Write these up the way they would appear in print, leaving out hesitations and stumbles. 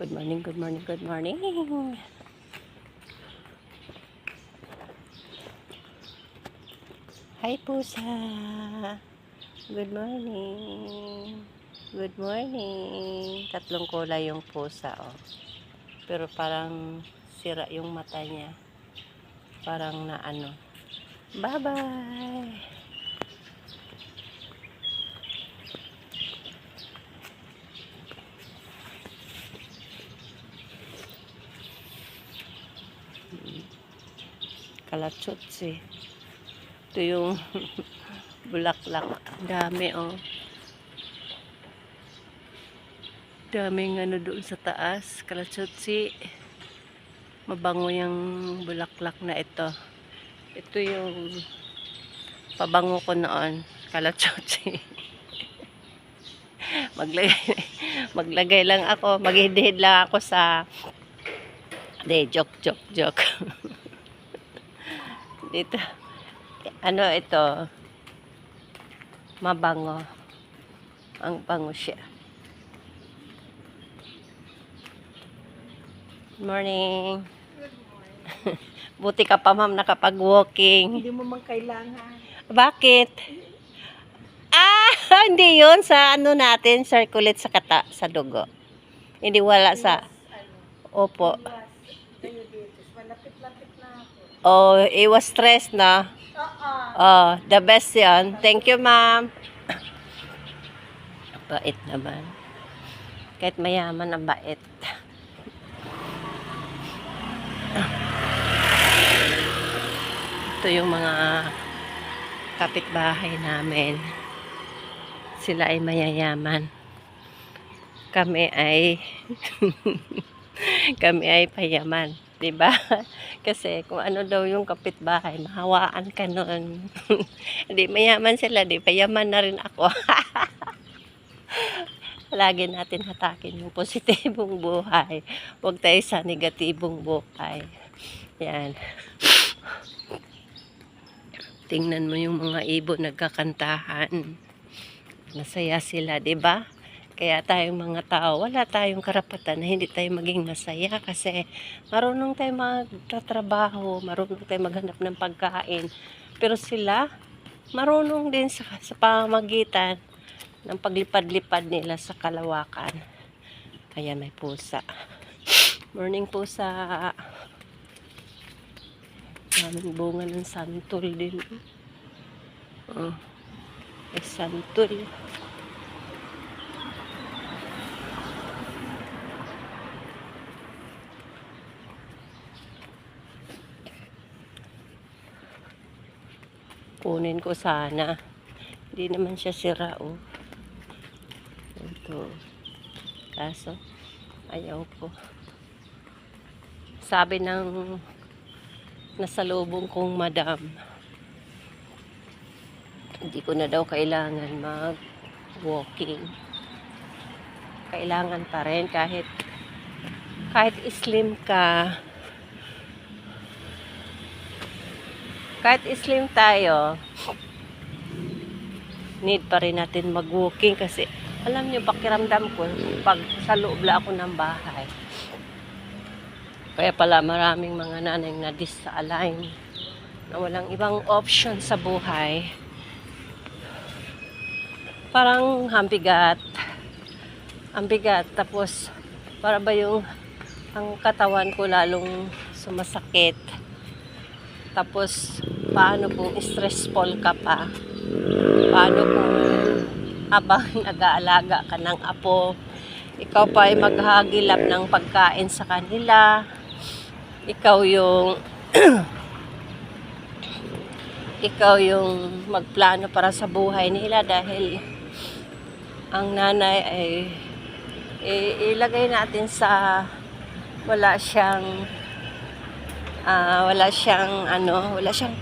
Good morning, good morning, good morning. Hi pusa. Good morning. Good morning. Tatlong kulay yung pusa, oh. Pero parang sira yung mata niya. Parang na ano. Bye-bye. Kalatsutsi. Ito yung bulaklak. Dami, oh. Daming ano doon sa taas. Kalatsutsi. Mabango yung bulaklak na ito. Ito yung pabango ko noon. Kalatsutsi. Maglagay lang ako. Maghihid lang ako sa joke. Dito. Ano ito? Mabango. Ang bango siya. Good morning. Buti ka pa, ma'am, nakapag-walking. Hindi mo man kailangan. Bakit? Hindi yun sa ano natin, circulate sa sa dugo. Hindi wala sa... Opo. Malapit-lapit na ako. Oh, iwas stress na. Oh, the best yan. Thank you, ma'am. Bait naman. Kahit mayaman, ang bait. Ito yung mga kapitbahay namin. Sila ay mayayaman. Kami ay kami ay payaman, 'di ba? Kasi kung ano daw yung kapitbahay, mahawaan ka noon. Hindi mayaman sila, di payaman na rin ako. Lagi natin hatakin yung positibong buhay. Huwag tayo sa negatibong buhay. Yan. Tingnan mo yung mga ibon nagkakantahan. Masaya sila, 'di ba? Kaya tayong mga tao, wala tayong karapatan na hindi tayo maging masaya kasi marunong tayo magtatrabaho, marunong tayo maghanap ng pagkain. Pero sila, marunong din sa pamamagitan ng paglipad-lipad nila sa kalawakan. Kaya may pusa. Morning pusa. Daming bunga ng santol din. Oh, may santol. Kunin ko sana. Hindi naman siya sira, oh. Ito. Kaso, ayaw ko. Sabi ng nasalubong kong madam, hindi ko na daw kailangan mag-walking. Kailangan pa rin kahit slim ka. Kahit slim tayo, need pa rin natin mag-walking kasi alam nyo, pakiramdam ko pag sa loob lang ako ng bahay. Kaya pala maraming mga nanay na disalign na walang ibang option sa buhay. Parang ang bigat. Tapos para ba yung ang katawan ko lalong sumasakit. Tapos paano kung stressful ka pa? Paano kung habang nag-aalaga ka ng apo, ikaw pa ay maghagilap ng pagkain sa kanila, ikaw yung ikaw yung magplano para sa buhay nila dahil ang nanay ay ilagay natin sa wala siyang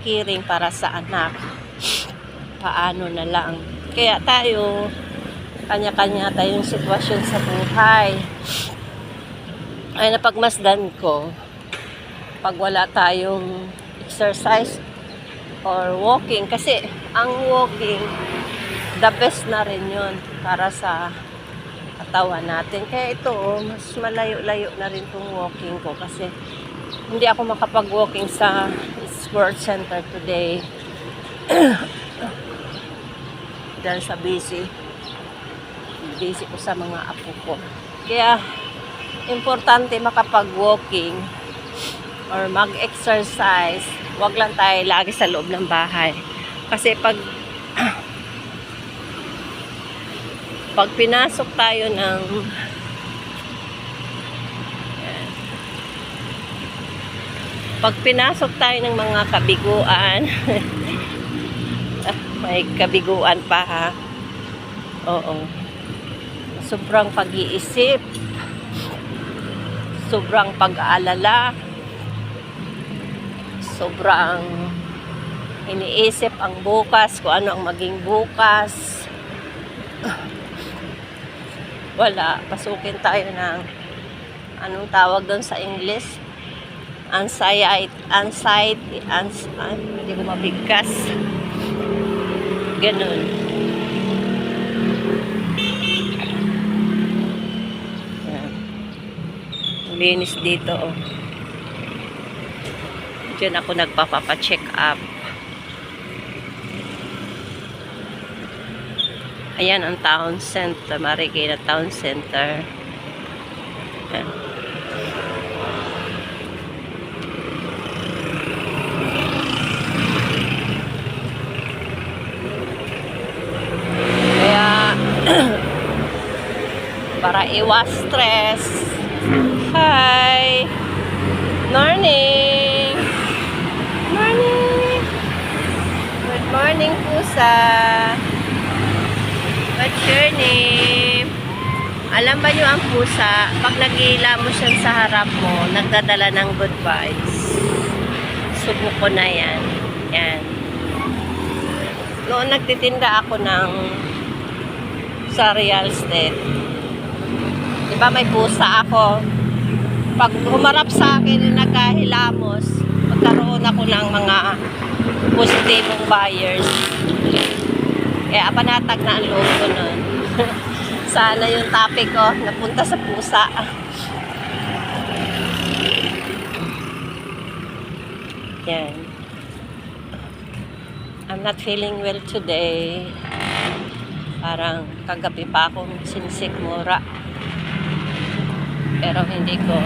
caring para sa anak. Paano na lang. Kaya tayo, kanya-kanya tayong sitwasyon sa buhay. Ay napagmasdan ko, pag wala tayong exercise or walking, kasi ang walking, the best na rin yun para sa katawan natin. Kaya ito, mas malayo-layo na rin itong walking ko kasi hindi ako makapag-walking sa sports center today. Dahil sa busy ko sa mga apo ko. Kaya, importante makapag-walking or mag-exercise. Huwag lang tayo lagi sa loob ng bahay. Kasi pag pinasok tayo ng mga kabiguan may kabiguan pa ha. Oo. Sobrang pag-iisip, sobrang pag-aalala, sobrang iniisip ang bukas, kung ano ang maging bukas. Wala, pasukin tayo ng anong tawag doon sa English? Anxiety, hindi ko mabigkas. Ganun. Yan. Linis dito, oh. Diyan ako nagpapapa-check up. Ayan ang town center, Marikina Town Center. Ayan. Kaya, para iwas stress. Hi! Morning! Morning! Good morning, pusa! What's your name? Alam ba nyo ang pusa, pag nagihila mo siya sa harap mo, nagdadala ng good vibes. Subo ko na yan. Yan. Noon nagtitinda ako sa real estate. Diba may pusa ako? Pag humarap sa akin na nagkahilamos, magkaroon ako ng mga positibong buyers. Kaya panatag na ang loob ko nun. Sana yung topic ko napunta sa pusa. Yan. I'm not feeling well today. Parang kagabi pa akong sinisikmura. Pero hindi ko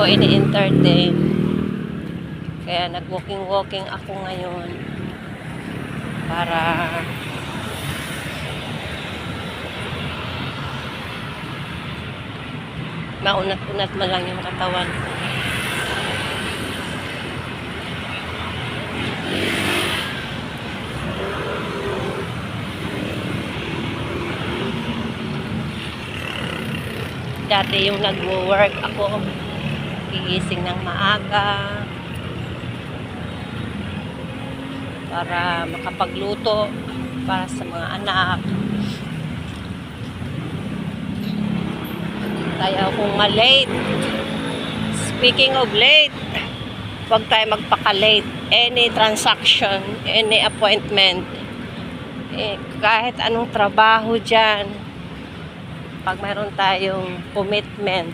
ini-entertain. Kaya nag-walking ako ngayon. Para maunat-unat mo lang yung katawan ko. Dati yung nag-work ako, gigising ng maaga para makapagluto para sa mga anak. Kaya kung ma-late, speaking of late, huwag tayo magpaka-late. Any transaction, any appointment, kahit anong trabaho dyan, pag mayroon tayong commitment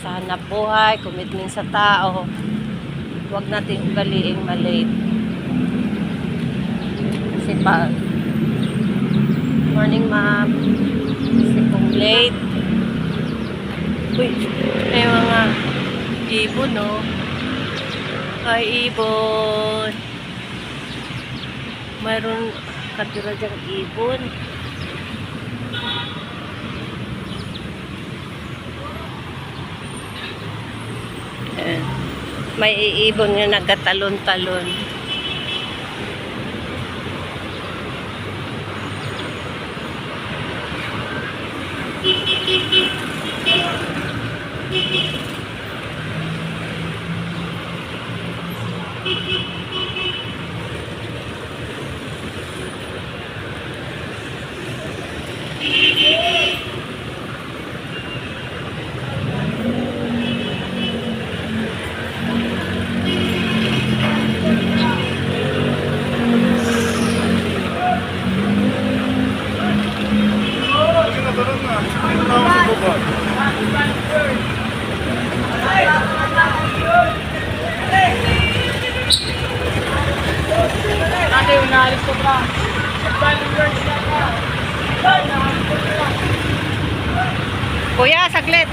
sa hanap buhay, commitment sa tao, huwag natin ugaliing ma-late. Kasi pag morning ma'am, kasi kung late, uy, may mga ibon, no? Ay, ibon. Mayroon katira dyang ibon. May ibon nga nagkatalon-talon. naalis ko pa. Kuya, saglit.